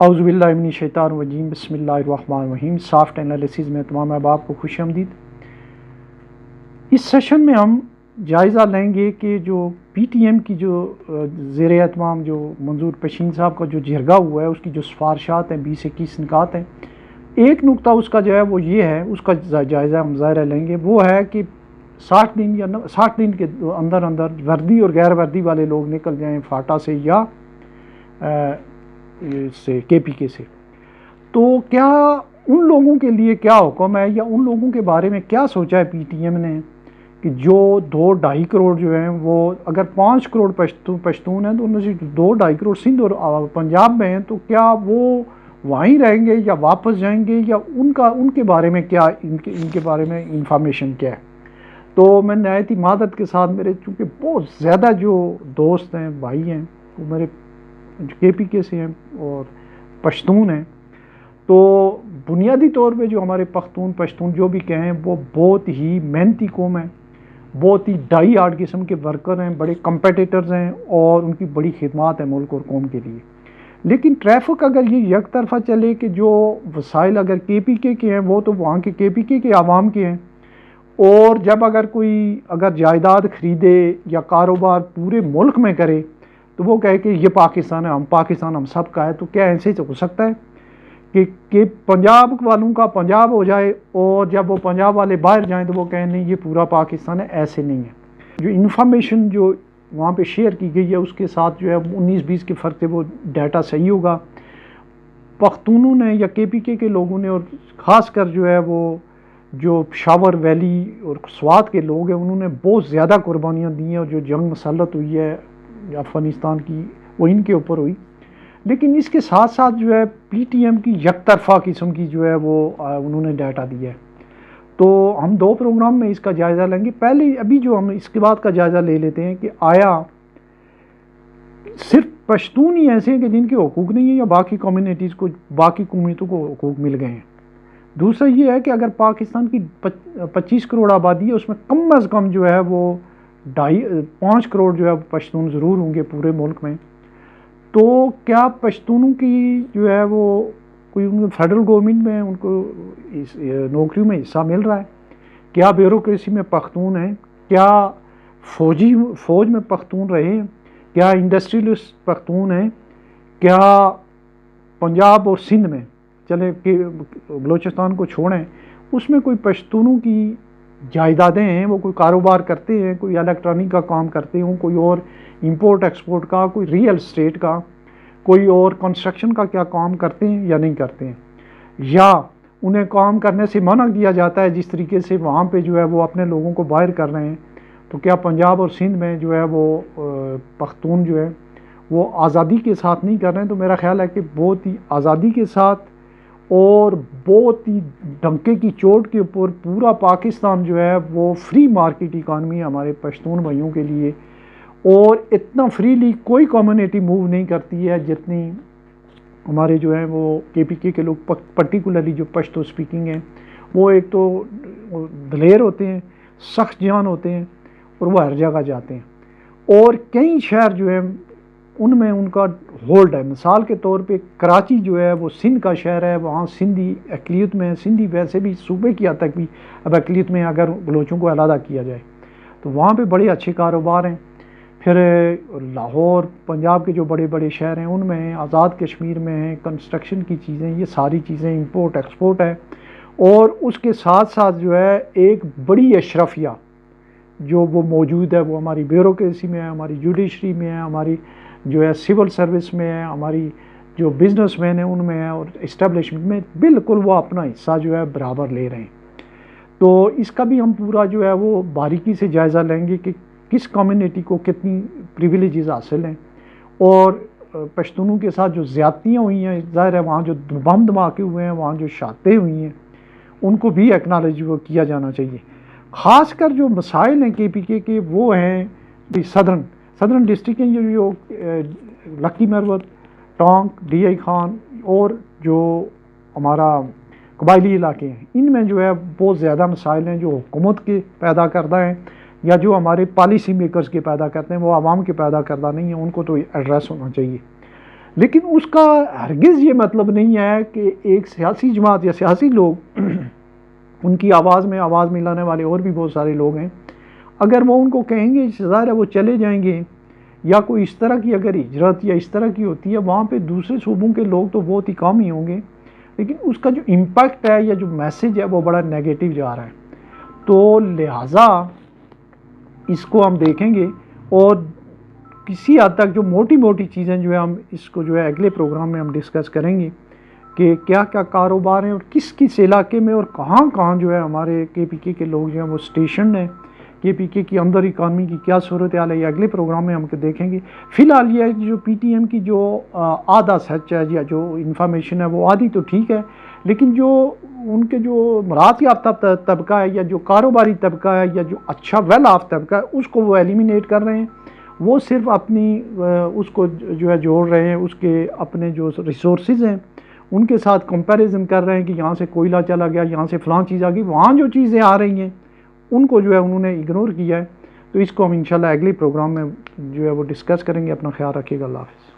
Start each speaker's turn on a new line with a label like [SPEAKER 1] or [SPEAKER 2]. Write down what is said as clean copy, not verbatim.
[SPEAKER 1] अऊज़ुबिल्लाहि बिस्मिल्लाहिर्रहमानिर्रहीम। Soft analysis में तमाम अहबाब को खुश आमदीद। इस सेशन में हम जायज़ा लेंगे कि जो PTM की जो ज़ेर एहतमाम जो मंजूर पशीन साहब का जो झरगा हुआ है उसकी जो सिफारशात हैं 20-21 निकात हैं। एक नुक्ता उसका जो है वो ये है, उसका जायज़ा हम ज़ाहिर लेंगे, वो है कि 60 दिन या 60 दिन के अंदर अंदर वर्दी और गैर वर्दी वाले लोग निकल जाएँ फाटा से या से KPK से। तो क्या उन लोगों के लिए क्या हुक्म है या उन लोगों के बारे में क्या सोचा है PTM ने कि जो 2-2.5 करोड़ जो हैं वो अगर 5 करोड़ पश्तून हैं तो उनमें से 2-2.5 करोड़ सिंध और पंजाब में हैं, तो क्या वो वहीं रहेंगे या वापस जाएंगे या उनके बारे में क्या इनके बारे में इंफॉर्मेशन क्या है। तो मैं नहायत ही मादत के साथ, मेरे चूँकि बहुत ज़्यादा जो दोस्त हैं भाई हैं वो मेरे KPK से हैं और पश्तून हैं, तो बुनियादी तौर पे जो हमारे पश्तून जो भी कहें वो बहुत ही मेहनती कौम है, बहुत ही डाई हार्ड किस्म के वर्कर हैं, बड़े कंपेटिटर्स हैं और उनकी बड़ी खिदमत है मुल्क और कौम के लिए। लेकिन ट्रैफिक अगर ये एक तरफा चले कि जो वसाइल अगर KPK के हैं वो तो वहाँ के KPK के आवाम के हैं, और जब अगर जायदाद ख़रीदे या कारोबार पूरे मुल्क में करे तो वो कहे कि ये पाकिस्तान है, पाकिस्तान हम सब का है। तो क्या ऐसे हो सकता है कि पंजाब वालों का पंजाब हो जाए और जब वो पंजाब वाले बाहर जाएं तो वो कहें नहीं ये पूरा पाकिस्तान है? ऐसे नहीं है। जो इन्फॉर्मेशन जो वहाँ पे शेयर की गई है उसके साथ जो है 19-20 के फ़र्क से वो डाटा सही होगा। पख्तूनों ने या KPK के लोगों ने, और ख़ास कर जो है वो जो पेशावर वैली और स्वात के लोग हैं, उन्होंने बहुत ज़्यादा कुर्बानियाँ दी हैं और जो जंग मसलत हुई है अफ़गानिस्तान की वो इनके ऊपर हुई। लेकिन इसके साथ साथ जो है PTM की यकतरफा किस्म की जो है वो उन्होंने डाटा दिया है। तो हम 2 प्रोग्राम में इसका जायज़ा लेंगे। पहले अभी जो हम इसके बाद का जायज़ा ले लेते हैं कि आया सिर्फ पश्तून ही ऐसे हैं कि जिनके हुकूक नहीं है या बाकी कम्युनिटीज़ को, बाकी कौमियतों को हुकूक मिल गए हैं। दूसरा ये है कि अगर पाकिस्तान की 25 करोड़ आबादी है, उसमें कम अज़ कम जो है वो 5 करोड़ जो है पश्तून ज़रूर होंगे पूरे मुल्क में। तो क्या पश्तूनों की जो है वो कोई उनको फेडरल गवर्नमेंट में उनको इस नौकरियों में हिस्सा मिल रहा है? क्या ब्यूरोक्रेसी में पख्तून हैं? क्या फ़ौज में पख्तून रहे हैं? क्या इंडस्ट्रियलिस्ट पख्तून हैं? क्या पंजाब और सिंध में, चले कि बलोचिस्तान को छोड़ें, उसमें कोई पश्तूनों की जायदादें हैं, वो कोई कारोबार करते हैं, कोई इलेक्ट्रॉनिक का काम करते हों, कोई और इंपोर्ट एक्सपोर्ट का, कोई रियल एस्टेट का, कोई और कंस्ट्रक्शन का क्या काम करते हैं या नहीं करते हैं, या उन्हें काम करने से मना किया जाता है जिस तरीके से वहाँ पे जो है वो अपने लोगों को बाहर कर रहे हैं। तो क्या पंजाब और सिंध में जो है वो पख्तून जो है वो आज़ादी के साथ नहीं कर रहे हैं? तो मेरा ख़्याल है कि बहुत ही आज़ादी के साथ और बहुत ही डंके की चोट के ऊपर पूरा पाकिस्तान जो है वो फ्री मार्केट इकानमी है हमारे पश्तून भाइयों के लिए, और इतना फ्रीली कोई कम्युनिटी मूव नहीं करती है जितनी हमारे जो है वो KPK के लोग, पर्टिकुलरली जो पश्तो स्पीकिंग हैं, वो एक तो दलेर होते हैं, सख्त जान होते हैं और वो हर जगह जाते हैं। और कई शहर जो है उनमें उनका होल्ड है। मिसाल के तौर पे कराची जो है वो सिंध का शहर है, वहाँ सिंधी अक़लियत में, सिंधी वैसे भी सूबे की हद तक भी अब अक़लियत में अगर बलोचों को अलहदा किया जाए तो वहाँ पे बड़े अच्छे कारोबार हैं। फिर लाहौर, पंजाब के जो बड़े बड़े शहर हैं उनमें, आज़ाद कश्मीर में है, कंस्ट्रक्शन की चीज़ें, ये सारी चीज़ें इंपोर्ट एक्सपोर्ट है। और उसके साथ साथ जो है एक बड़ी अशरफिया जो वो मौजूद है, वो हमारी ब्यूरोक्रेसी में है, हमारी जुडिशरी में है, हमारी जो है सिविल सर्विस में है, हमारी जो बिजनेसमैन है उनमें है, और इस्टेब्लिशमेंट में बिल्कुल वो अपना हिस्सा जो है बराबर ले रहे हैं। तो इसका भी हम पूरा जो है वो बारीकी से जायज़ा लेंगे कि किस कम्युनिटी को कितनी प्रिविलेजेस हासिल हैं, और पश्तूनों के साथ जो ज़्यादतियाँ हुई हैं, ज़ाहिर है वहाँ जो बम धमाके हुए हैं, वहाँ जो शातें हुई हैं, उनको भी एक्नॉलेज किया जाना चाहिए। ख़ास कर जो मसाइल हैं KPK के वो हैं सदर्न डिस्ट्रिक्ट हैं, जो लक्की मरवत, टोंक, DI खान और जो हमारा कबायली इलाके हैं, इनमें जो है बहुत ज़्यादा मसाइल हैं जो हुकूमत के पैदा करदा हैं या जो हमारे पॉलिसी मेकर्स के पैदा करते हैं, वो आवाम के पैदा करदा नहीं है, उनको तो एड्रेस होना चाहिए। لیکن اس کا ہرگز یہ مطلب نہیں ہے کہ ایک سیاسی جماعت یا سیاسی لوگ ان کی آواز میں آواز ملانے والے اور بھی بہت سارے لوگ ہیں، اگر وہ ان کو کہیں گے ظاہر ہے وہ چلے جائیں گے، یا کوئی اس طرح کی اگر ہجرت یا اس طرح کی ہوتی ہے وہاں پہ دوسرے صوبوں کے لوگ تو بہت ہی کم ہی ہوں گے، لیکن اس کا جو امپیکٹ ہے یا جو میسج ہے وہ بڑا نیگیٹو جا رہا ہے۔ تو لہٰذا اس کو ہم دیکھیں گے، اور کسی حد تک جو موٹی موٹی چیزیں جو ہے ہم اس کو جو ہے اگلے پروگرام میں ہم ڈسکس کریں گے کہ کیا کیا کاروبار ہیں اور کس کس علاقے میں اور کہاں کہاں جو ہے ہمارے کے پی کے لوگ جو ہیں وہ اسٹیشن ہیں، کے پی کے کی اندر اکانومی کی کیا صورتحال ہے، یہ اگلے پروگرام میں ہم دیکھیں گے۔ فی الحال یہ ہے کہ جو پی ٹی ایم کی جو آدھا سچ ہے یا جو انفارمیشن ہے وہ آدھی تو ٹھیک ہے، لیکن جو ان کے جو مراعات یافتہ طبقہ ہے یا جو کاروباری طبقہ ہے یا جو اچھا ویل آف طبقہ ہے اس کو وہ ایلیمینیٹ کر رہے ہیں، وہ صرف اپنی اس کو جو ہے جوڑ رہے ہیں، اس کے اپنے جو ریسورسز ہیں ان کے ساتھ کمپیریزن کر رہے ہیں کہ یہاں سے کوئلہ چلا گیا، یہاں سے فلاں چیز آ گئی، وہاں جو چیزیں آ رہی ہیں ان کو جو ہے انہوں نے اگنور کیا ہے۔ تو اس کو ہم انشاءاللہ اگلی پروگرام میں جو ہے وہ ڈسکس کریں گے۔ اپنا خیال رکھیے گا، اللہ حافظ۔